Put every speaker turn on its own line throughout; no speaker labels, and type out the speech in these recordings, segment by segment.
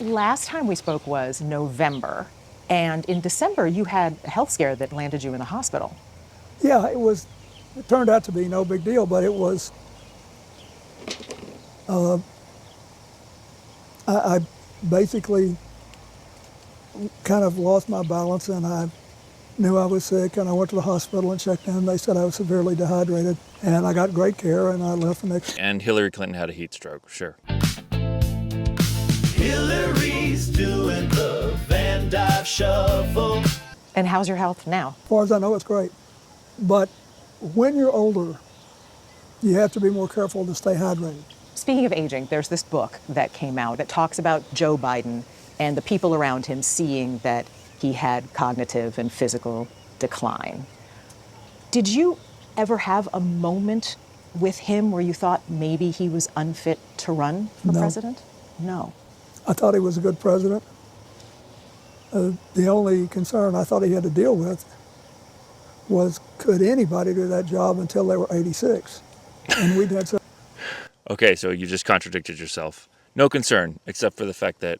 Last time we spoke was November, and in December you had a health scare that landed you in the hospital.
Yeah, it turned out to be no big deal, but it was, I basically kind of lost my balance, and I knew I was sick, and I went to the hospital and checked in. They said I was severely dehydrated, and I got great care, and I left the next.
And Hillary Clinton had a heat stroke, sure.
Hillary's doing the Van Dive Shuffle.
And how's your health now?
As far as I know, it's great. But when you're older, you have to be more careful to stay hydrated.
Speaking of aging, there's this book that came out that talks about Joe Biden and the people around him seeing that he had cognitive and physical decline. Did you ever have a moment with him where you thought maybe he was unfit to run for president? No.
I thought he was a good president. The only concern I thought he had to deal with was, could anybody do that job until they were 86? And we'd had some.
Okay, so you just contradicted yourself. No concern, except for the fact that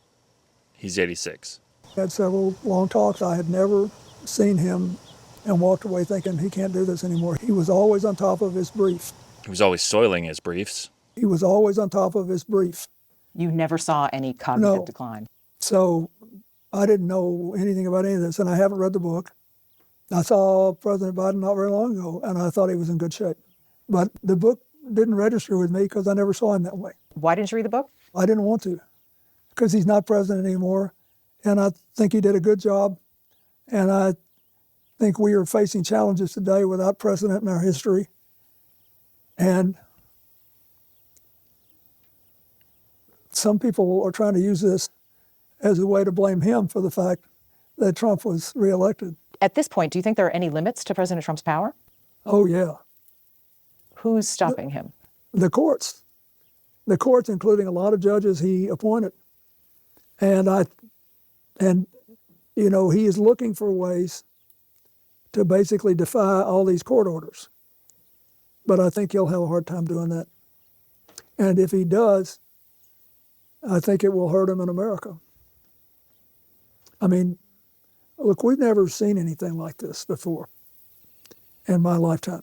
he's 86.
Had several long talks. I had never seen him and walked away thinking he can't do this anymore. He was always on top of his brief.
He was always soiling his briefs.
He was always on top of his brief.
You never saw any cognitive decline?
So I didn't know anything about any of this, and I haven't read the book. I saw President Biden not very long ago, and I thought he was in good shape. But the book didn't register with me because I never saw him that way.
Why didn't you read the book?
I didn't want to, because he's not president anymore, and I think he did a good job, and I think we are facing challenges today without precedent in our history. And some people are trying to use this as a way to blame him for the fact that Trump was reelected.
At this point, do you think there are any limits to President Trump's power?
Oh, yeah.
Who's stopping him?
The courts. The courts, including a lot of judges he appointed. And he is looking for ways to basically defy all these court orders. But I think he'll have a hard time doing that. And if he does, I think it will hurt him in America. I mean, look, we've never seen anything like this before in my lifetime.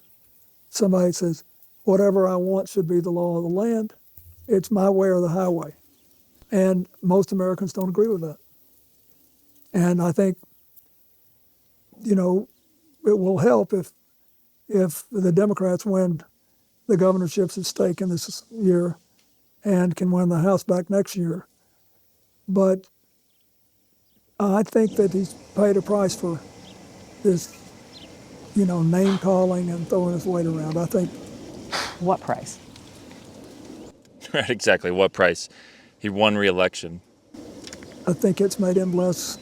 Somebody says, whatever I want should be the law of the land. It's my way or the highway. And most Americans don't agree with that. And I think, it will help if the Democrats win the governorships at stake in this year and can win the House back next year. But I think that he's paid a price for this, name calling and throwing his weight around. I think.
What price?
Right, exactly. What price? He won re-election.
I think it's made him less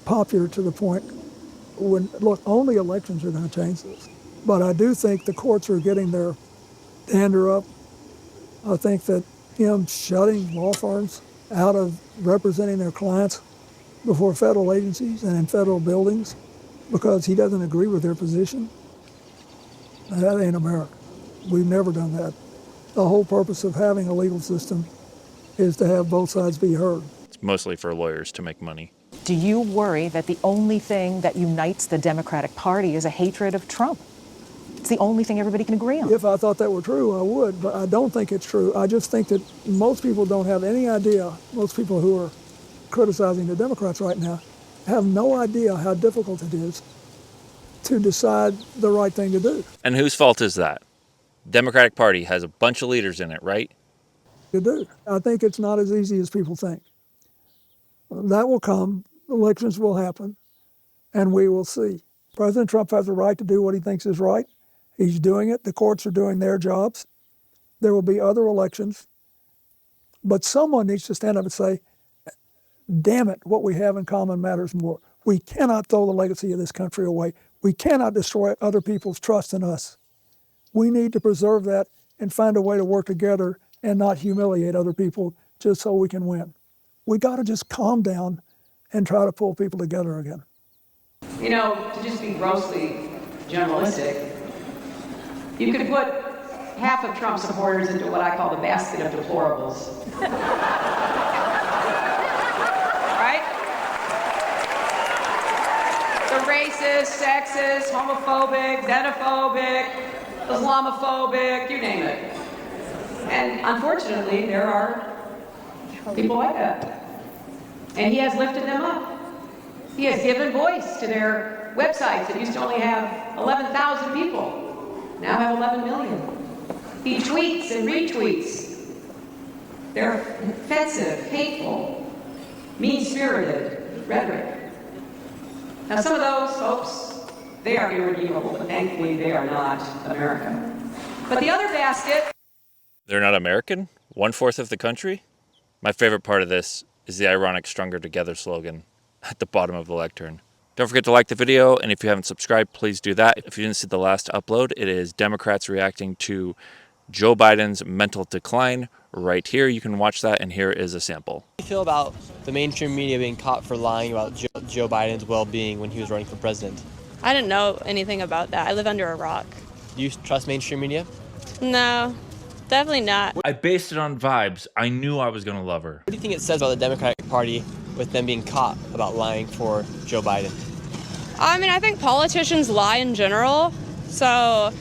popular to the point when, look, only elections are going to change this. But I do think the courts are getting their dander up. I think that him shutting law firms out of representing their clients before federal agencies and in federal buildings because he doesn't agree with their position, that ain't America. We've never done that. The whole purpose of having a legal system is to have both sides be heard.
It's mostly for lawyers to make money.
Do you worry that the only thing that unites the Democratic Party is a hatred of Trump? It's the only thing everybody can agree on.
If I thought that were true, I would, but I don't think it's true. I just think that most people don't have any idea, most people who are criticizing the Democrats right now have no idea how difficult it is to decide the right thing to do.
And whose fault is that? Democratic Party has a bunch of leaders in it, right?
To do. I think it's not as easy as people think. That will come, elections will happen, and we will see. President Trump has a right to do what he thinks is right. He's doing it. The courts are doing their jobs. There will be other elections. But someone needs to stand up and say, damn it, what we have in common matters more. We cannot throw the legacy of this country away. We cannot destroy other people's trust in us. We need to preserve that and find a way to work together and not humiliate other people just so we can win. We got to just calm down and try to pull people together again.
To just be grossly generalistic, you could put half of Trump supporters into what I call the basket of deplorables. racist, sexist, homophobic, xenophobic, Islamophobic, you name it. And unfortunately, there are people like that. And he has lifted them up. He has given voice to their websites that used to only have 11,000 people, now have 11 million. He tweets and retweets. They're offensive, hateful, mean-spirited rhetoric. Now, some of those folks, they are irredeemable, but thankfully they are not America. But the other basket...
They're not American? 1/4 of the country? My favorite part of this is the ironic Stronger Together slogan at the bottom of the lectern. Don't forget to like the video, and if you haven't subscribed, please do that. If you didn't see the last upload, it is Democrats reacting to Joe Biden's mental decline right here. You can watch that, and here is a sample.
How do you feel about the mainstream media being caught for lying about Joe Biden's well-being when he was running for president?
I didn't know anything about that. I live under a rock.
Do you trust mainstream media?
No, definitely not.
I based it on vibes. I knew I was going to love her.
What do you think it says about the Democratic Party with them being caught about lying for Joe Biden?
I mean, I think politicians lie in general, so